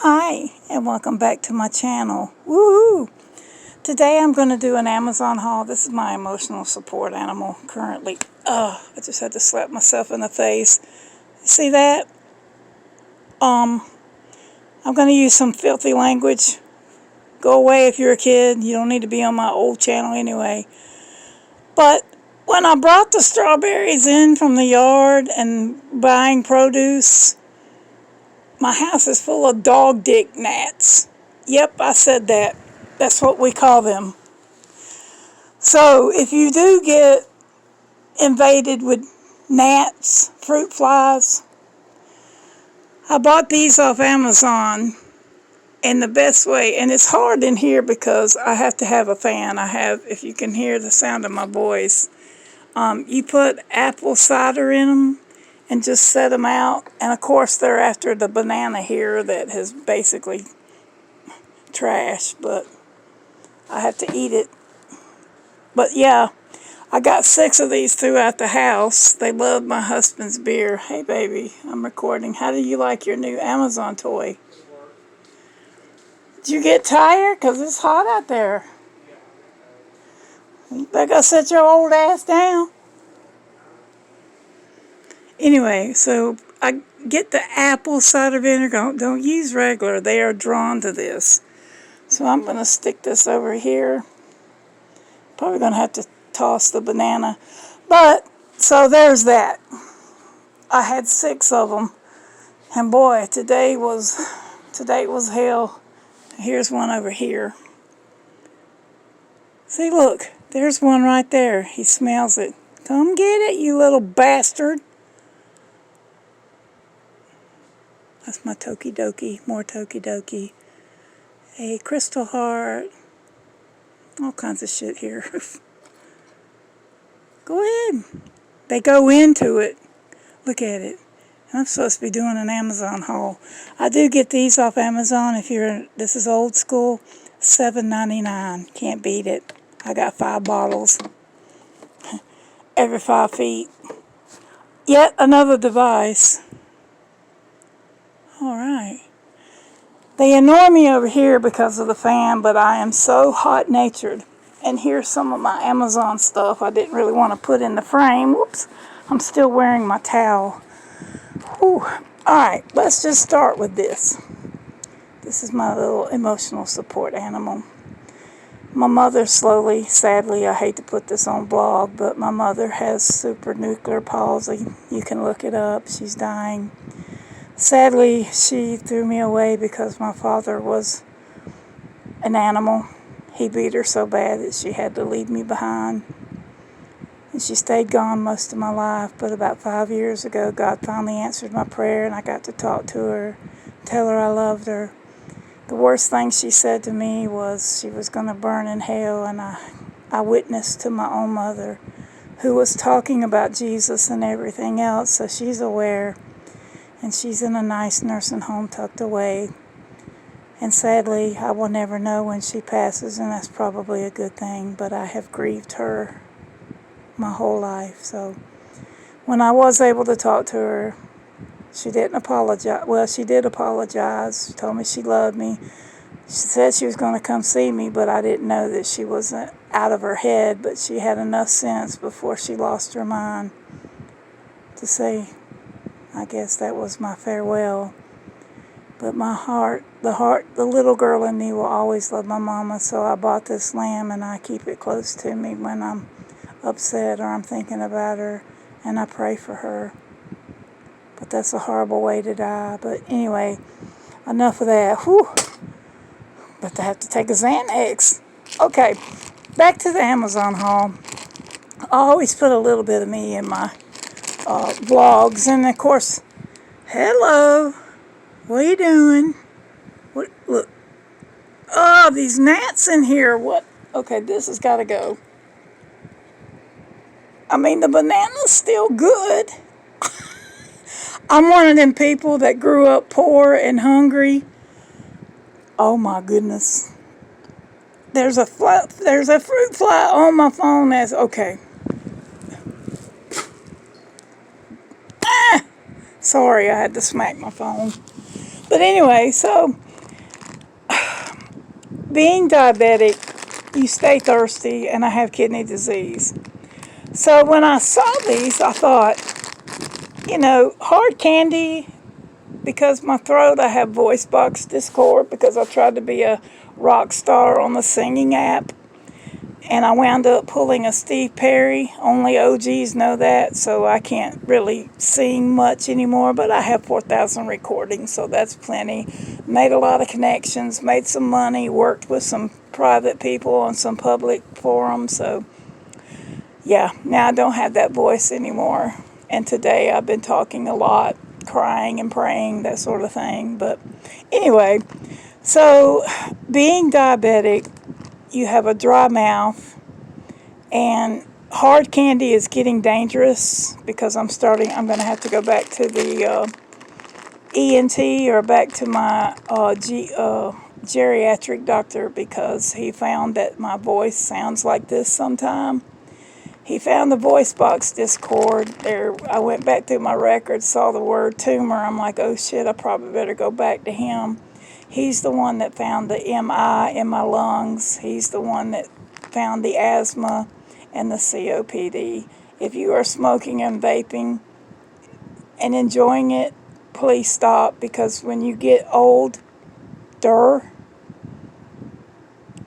Hi, and welcome back to my channel. Woohoo! Today I'm going to do an Amazon haul. This is my emotional support animal currently. I just had to slap myself in the face. See that? I'm going to use some filthy language. Go away if you're a kid. You don't need to be on my old channel anyway. But when I brought the strawberries in from the yard and buying produce, my house is full of dog dick gnats. Yep, I said that. That's what we call them. So if you do get invaded with gnats, fruit flies, I bought these off Amazon, and the best way, and it's hard in here because I have to have a fan. If you can hear the sound of my voice, you put apple cider in them and just set them out. And of course they're after the banana here that has basically trash, but I have to eat it. But yeah, I got 6 of these throughout the house. They love my husband's beer. Hey baby, I'm recording. How do you like your new Amazon toy? Did you get tired? Because it's hot out there. You better go sit your old ass down. Anyway, so I get the apple cider vinegar. Don't use regular. They are drawn to this. So I'm going to stick this over here. Probably going to have to toss the banana. But, so there's that. I had 6 of them. And boy, today was hell. Here's one over here. See, look. There's one right there. He smells it. Come get it, you little bastard. That's my Tokidoki. More Tokidoki. A crystal heart. All kinds of shit here. Go ahead. They go into it. Look at it. I'm supposed to be doing an Amazon haul. I do get these off Amazon. This is old school, $7.99. Can't beat it. I got 5 bottles every 5 feet. Yet another device. All right. They annoy me over here because of the fan, but I am so hot-natured. And here's some of my Amazon stuff I didn't really want to put in the frame. Whoops. I'm still wearing my towel. Whew. Alright, let's just start with this. This is my little emotional support animal. My mother sadly, I hate to put this on blog, but my mother has supranuclear palsy. You can look it up. She's dying. Sadly, she threw me away because my father was an animal. He beat her so bad that she had to leave me behind. And she stayed gone most of my life, but about 5 years ago, God finally answered my prayer, and I got to talk to her, tell her I loved her. The worst thing she said to me was she was going to burn in hell, and I witnessed to my own mother, who was talking about Jesus and everything else, so she's aware, and she's in a nice nursing home tucked away. And sadly, I will never know when she passes, and that's probably a good thing, but I have grieved her my whole life. So when I was able to talk to her, she didn't apologize. Well, she did apologize. She told me she loved me. She said she was going to come see me, but I didn't know that she wasn't out of her head, but she had enough sense before she lost her mind to say, I guess that was my farewell. But my heart, the little girl in me will always love my mama, so I bought this lamb and I keep it close to me when I'm upset or I'm thinking about her, and I pray for her. But that's a horrible way to die. But anyway, enough of that. Whew. But I have to take a Xanax. Okay, back to the Amazon haul. I always put a little bit of me in my vlogs, and of course, hello, what are you doing? What? Look, oh, these gnats in here. What? Okay, this has got to go. I mean, the banana's still good. I'm one of them people that grew up poor and hungry. Oh my goodness. There's a fruit fly on my phone that's okay. Sorry, I had to smack my phone. But anyway, so being diabetic, you stay thirsty, and I have kidney disease. So when I saw these, I thought, hard candy, because my throat, I have voice box discord because I tried to be a rock star on the singing app. And I wound up pulling a Steve Perry. Only OGs know that, so I can't really sing much anymore, but I have 4,000 recordings, so that's plenty. Made a lot of connections, made some money, worked with some private people on some public forums, so yeah, now I don't have that voice anymore. And today I've been talking a lot, crying and praying, that sort of thing. But anyway, so being diabetic, you have a dry mouth, and hard candy is getting dangerous because I'm going to have to go back to the ENT or back to my geriatric doctor because he found that my voice sounds like this sometime. He found the voice box discord there. I went back through my records, saw the word tumor. I'm like, oh shit, I probably better go back to him. He's the one that found the MI in my lungs. He's the one that found the asthma and the COPD. If you are smoking and vaping and enjoying it, please stop, because when you get older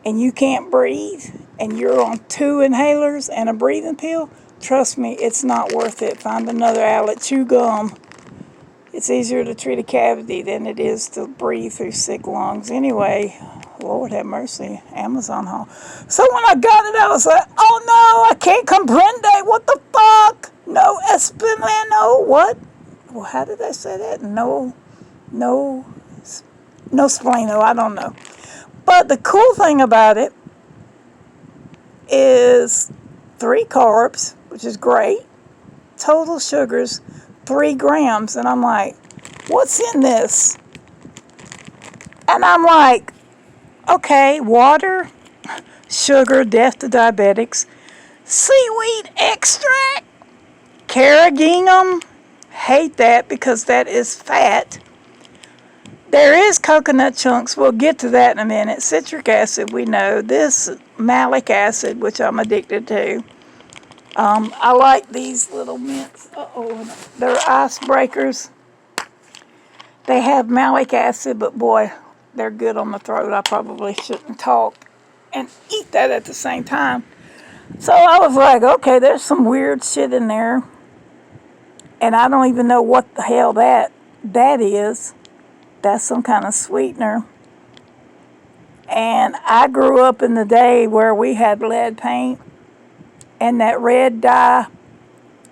and you can't breathe and you're on 2 inhalers and a breathing pill, trust me, it's not worth it. Find another outlet. Chew gum. It's easier to treat a cavity than it is to breathe through sick lungs. Anyway, Lord have mercy, Amazon haul. So when I got it, I was like, oh no, I can't comprende. What the fuck? No esplimeno. What? Well, how did I say that? No spleno. I don't know. But the cool thing about it is 3 carbs, which is great. Total sugars, 3 grams. And I'm like, what's in this? And I'm like, okay, water, sugar, death to diabetics, seaweed extract, carrageenan, hate that because that is fat. There is coconut chunks, we'll get to that in a minute. Citric acid, we know. This malic acid, which I'm addicted to. I like these little mints. They're icebreakers. They have malic acid, but boy, they're good on the throat. I probably shouldn't talk and eat that at the same time. So I was like, okay, there's some weird shit in there. And I don't even know what the hell that is. That's some kind of sweetener. And I grew up in the day where we had lead paint and that red dye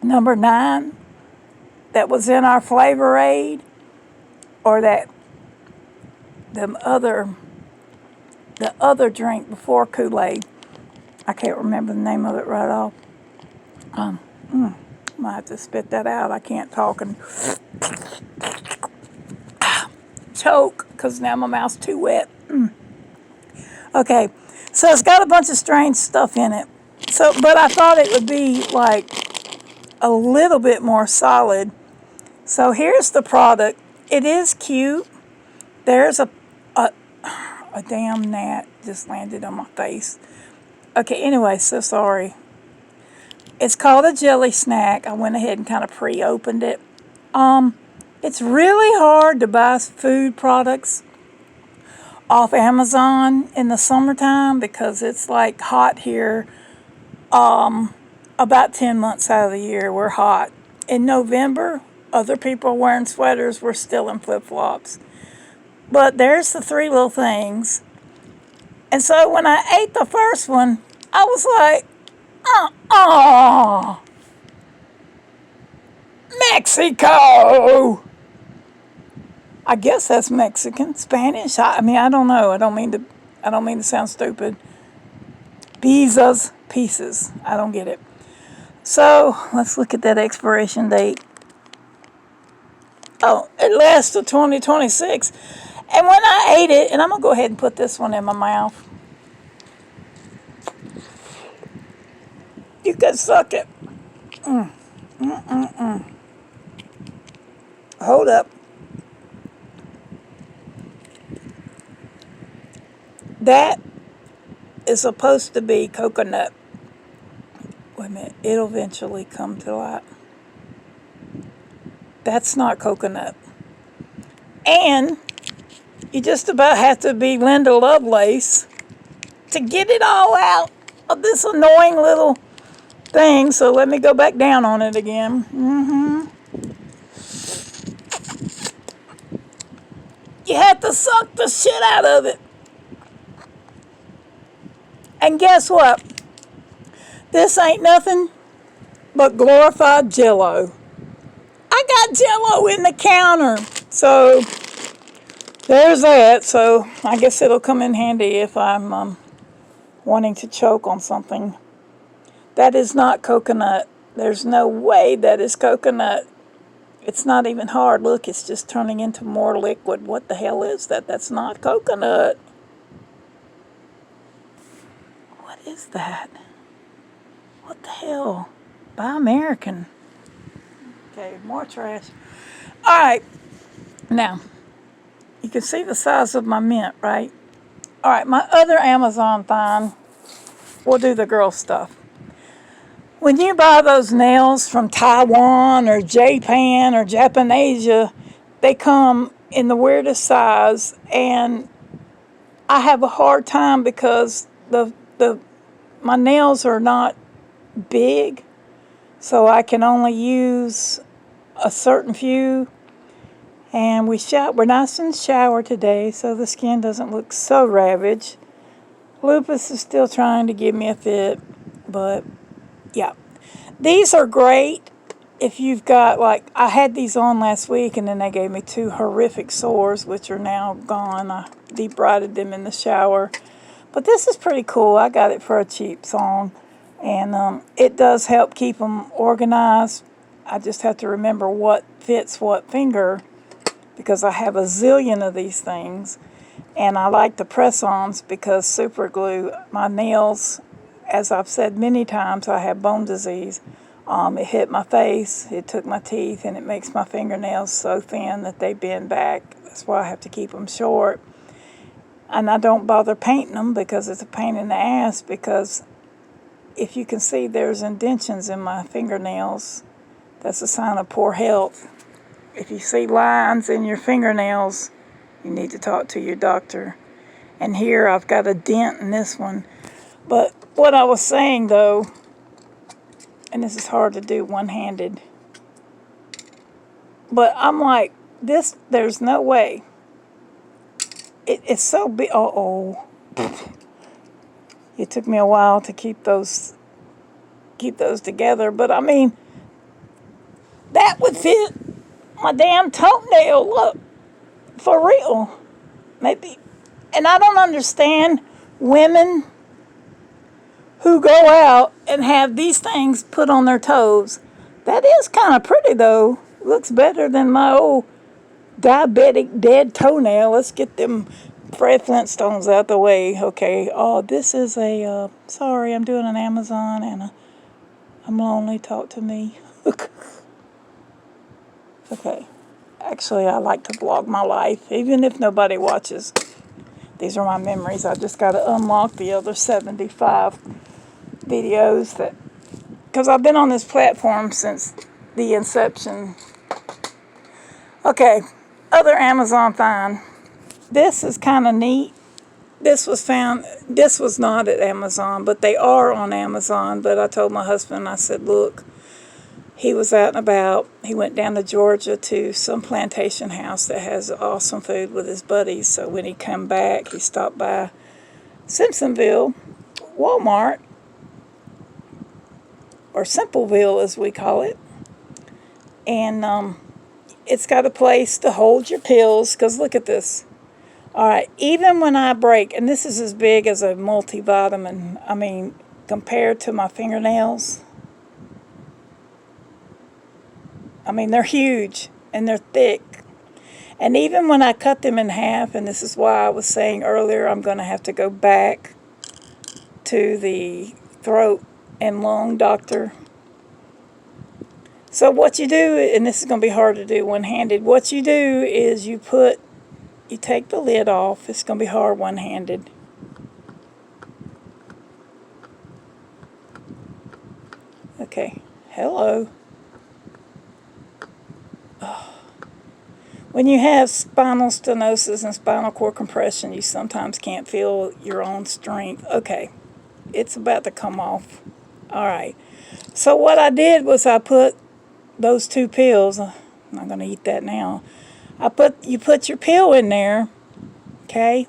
number 9 that was in our Flavor Aid, or that the other drink before Kool-Aid. I can't remember the name of it right off. I might have to spit that out. I can't talk and choke because now my mouth's too wet. Okay, so it's got a bunch of strange stuff in it. So, but I thought it would be like a little bit more solid. So here's the product. It is cute. There's a damn gnat just landed on my face. Okay, anyway, so sorry. It's called a jelly snack. I went ahead and kind of pre-opened it. It's really hard to buy food products off Amazon in the summertime because it's like hot here. About 10 months out of the year, we're hot. In November, other people are wearing sweaters. We're still in flip-flops. But there's the 3 little things. And so when I ate the first one, I was like, Mexico! I guess that's Mexican, Spanish. I mean, I don't know. I don't mean to sound stupid. Pieces. I don't get it. So let's look at that expiration date. Oh, it lasts till 2026. And when I ate it, and I'm gonna go ahead and put this one in my mouth. You can suck it. Hold up. That is supposed to be coconut. Wait a minute, it'll eventually come to light. That's not coconut. And you just about have to be Linda Lovelace to get it all out of this annoying little thing. So let me go back down on it again. You have to suck the shit out of it. And guess what? This ain't nothing but glorified Jell-O. I got Jell-O in the counter. So there's that. So I guess it'll come in handy if I'm wanting to choke on something. That is not coconut. There's no way that is coconut. It's not even hard. Look, it's just turning into more liquid. What the hell is that? That's not coconut. What is that? What the hell? Buy American. Okay, more trash. All right. Now, you can see the size of my mint, right? All right, my other Amazon find, we'll do the girl stuff. When you buy those nails from Taiwan or Japan or Japanasia, they come in the weirdest size, and I have a hard time because my nails are not big, so I can only use a certain few. And we're nice in the shower today, so the skin doesn't look so ravaged. Lupus is still trying to give me a fit, but yeah. These are great if you've got, like, I had these on last week and then they gave me 2 horrific sores, which are now gone. I debrided them in the shower. But this is pretty cool. I got it for a cheap song. And it does help keep them organized. I just have to remember what fits what finger because I have a zillion of these things. And I like the press-ons because super glue my nails. As I've said many times, I have bone disease. It hit my face, it took my teeth, and it makes my fingernails so thin that they bend back. That's why I have to keep them short. And I don't bother painting them because it's a pain in the ass, because if you can see there's indentions in my fingernails, that's a sign of poor health. If you see lines in your fingernails, you need to talk to your doctor. And here I've got a dent in this one. But what I was saying, though, and this is hard to do one-handed, but I'm like, there's no way. It's so big. Uh-oh. It took me a while to keep those together, but I mean, that would fit my damn toenail. Look, for real. Maybe. And I don't understand women who go out and have these things put on their toes. That is kind of pretty, though. Looks better than my old diabetic dead toenail. Let's get them Fred Flintstones out the way. Okay. Oh, this is sorry, I'm doing an Amazon and I'm lonely. Talk to me. Okay. Actually, I like to vlog my life, even if nobody watches. These are my memories. I just got to unlock the other 75 videos because I've been on this platform since the inception. Okay, other Amazon find. This is kind of neat. This was not at Amazon, but they are on Amazon. But I told my husband, I said, look, he was out and about. He went down to Georgia to some plantation house that has awesome food with his buddies. So when he come back, he stopped by Simpsonville, Walmart, or Simpleville as we call it. And it's got a place to hold your pills, because look at this. All right, even when I break, and this is as big as a multivitamin, I mean, compared to my fingernails, I mean, they're huge and they're thick. And even when I cut them in half, and this is why I was saying earlier, I'm going to have to go back to the throat and lung doctor. So what you do, and this is going to be hard to do one-handed, what you do is you take the lid off. It's going to be hard one-handed. Okay, hello. When you have spinal stenosis and spinal cord compression, you sometimes can't feel your own strength. Okay, it's about to come off. All right. So what I did was I put those 2 pills. I'm not going to eat that now. You put your pill in there, okay?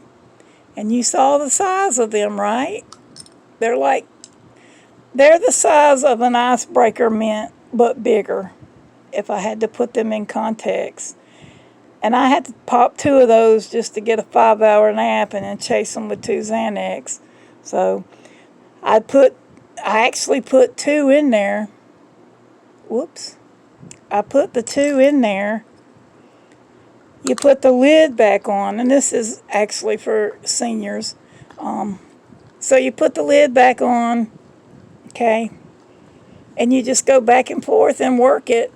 And you saw the size of them, right? They're the size of an icebreaker mint, but bigger, if I had to put them in context. And I had to pop 2 of those just to get a 5-hour nap and then chase them with 2 Xanax. So I actually put 2 in there. Whoops. I put the 2 in there. You put the lid back on, and this is actually for seniors. So you put the lid back on, okay, and you just go back and forth and work it.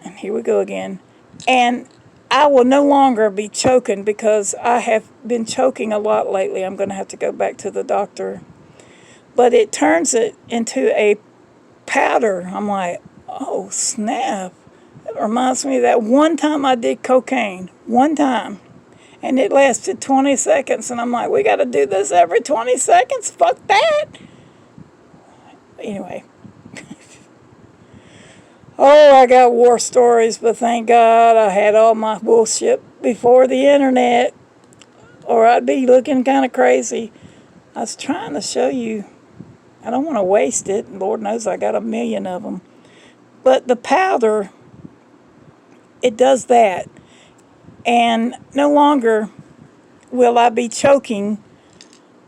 And here we go again. And I will no longer be choking because I have been choking a lot lately. I'm going to have to go back to the doctor. But it turns it into a powder. I'm like, oh, snap. It reminds me of that one time I did cocaine. One time. And it lasted 20 seconds. And I'm like, we got to do this every 20 seconds? Fuck that. Anyway. Oh, I got war stories, but thank God I had all my bullshit before the internet, or I'd be looking kind of crazy. I was trying to show you. I don't want to waste it. Lord knows I got a million of them. But the powder, it does that. And no longer will I be choking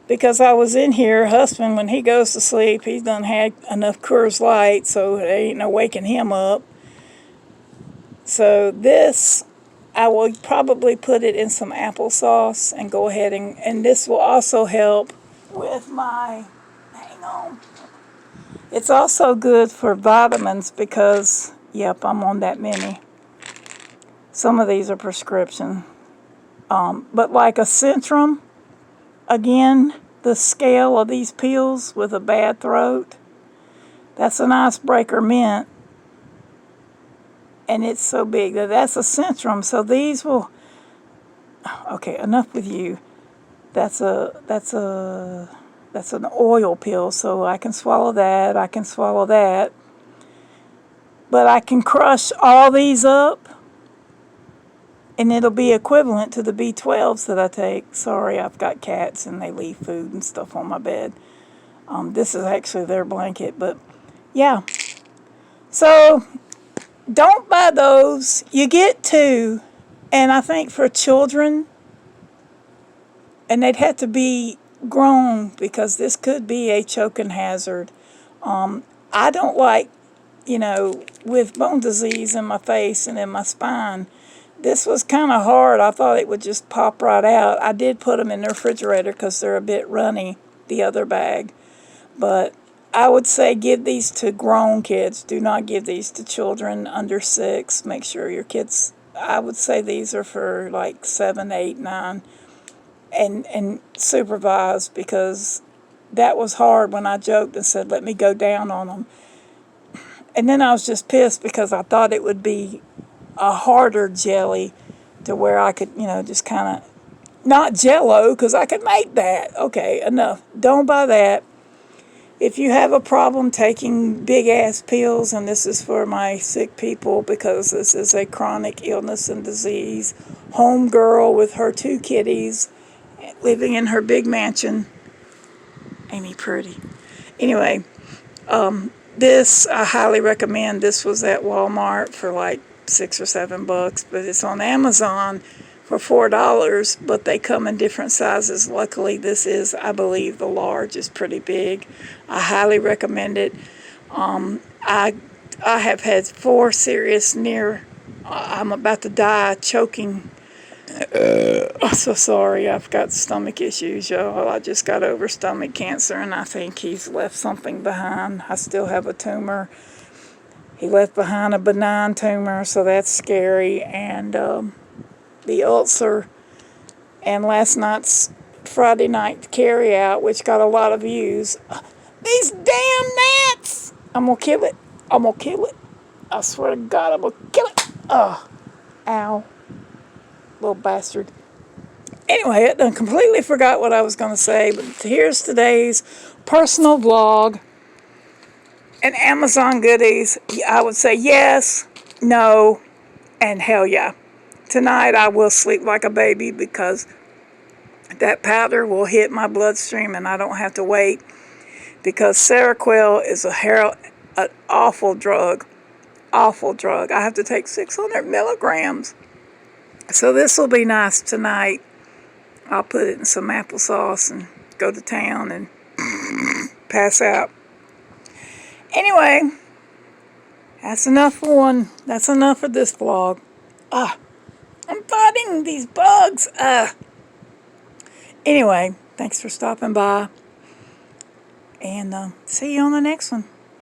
because I was in here. Husband, when he goes to sleep, he's done had enough Coors Light, so there ain't no waking him up. So this, I will probably put it in some applesauce and go ahead and this will also help with my, hang on. It's also good for vitamins because, yep, I'm on that many. Some of these are prescription. But like a Centrum, again, the scale of these pills with a bad throat, that's an icebreaker mint. And it's so big that that's a Centrum. So these will, okay, enough with you. That's an oil pill, so I can swallow that. I can swallow that. But I can crush all these up, and it'll be equivalent to the B12s that I take. Sorry, I've got cats, and they leave food and stuff on my bed. This is actually their blanket, but yeah. So don't buy those. You get 2, and I think for children, and they'd have to be grown because this could be a choking hazard. I don't like, with bone disease in my face and in my spine, this was kind of hard. I thought it would just pop right out. I did put them in the refrigerator because they're a bit runny, the other bag. But I would say give these to grown kids. Do not give these to children under 6. Make sure your kids, I would say these are for like 7, 8, 9. And supervised, because that was hard when I joked and said, let me go down on them. And then I was just pissed because I thought it would be a harder jelly to where I could, just kind of, not Jell-O, because I could make that. Okay, enough. Don't buy that. If you have a problem taking big-ass pills, and this is for my sick people because this is a chronic illness and disease, homegirl with her 2 kitties living in her big mansion. Ain't he pretty? Anyway, this I highly recommend. This was at Walmart for like $6 or $7, but it's on Amazon for $4, but they come in different sizes. Luckily, this is, I believe, the large is pretty big. I highly recommend it. I have had 4 serious I'm about to die choking. I'm so sorry. I've got stomach issues, y'all. I just got over stomach cancer, and I think he's left something behind. I still have a tumor. He left behind a benign tumor, so that's scary. And the ulcer, and last night's Friday night carry out, which got a lot of views. These damn gnats! I'm gonna kill it. I'm gonna kill it. I swear to God, I'm gonna kill it. Ugh. Ow. Little bastard. Anyway, I done completely forgot what I was gonna say, but here's today's personal vlog and Amazon goodies. I would say yes, no, and hell yeah. Tonight I will sleep like a baby because that powder will hit my bloodstream and I don't have to wait, because Seroquel is an awful drug. Awful drug. I have to take 600 milligrams. So this will be nice tonight. I'll put it in some applesauce and go to town and pass out. Anyway, that's enough for one. That's enough for this vlog. I'm fighting these bugs. Anyway, thanks for stopping by. And see you on the next one.